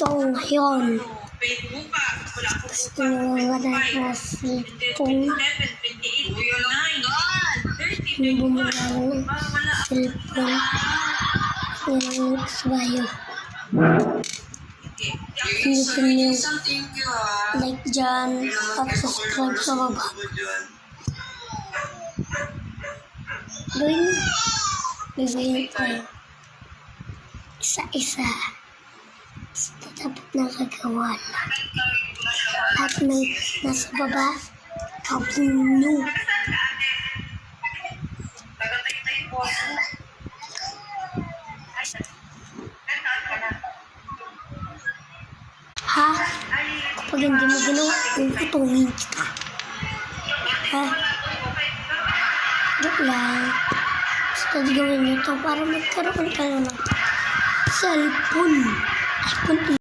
So, ngayon, gusto nyo nga na cellphone. Yung bumula ng cellphone. Yung sabayo. Gusto nyo like dyan at subscribe sa baba. Gawin tayo isa-isa. Dapat nakagawa na. At ng nasa baba, gawin nyo. Ha? Kapag hindi mo ginawa, tutungin kita. Ha? Joke lang. Basta gawin nyo ito para magkaroon kayo ng cellphone. iPhone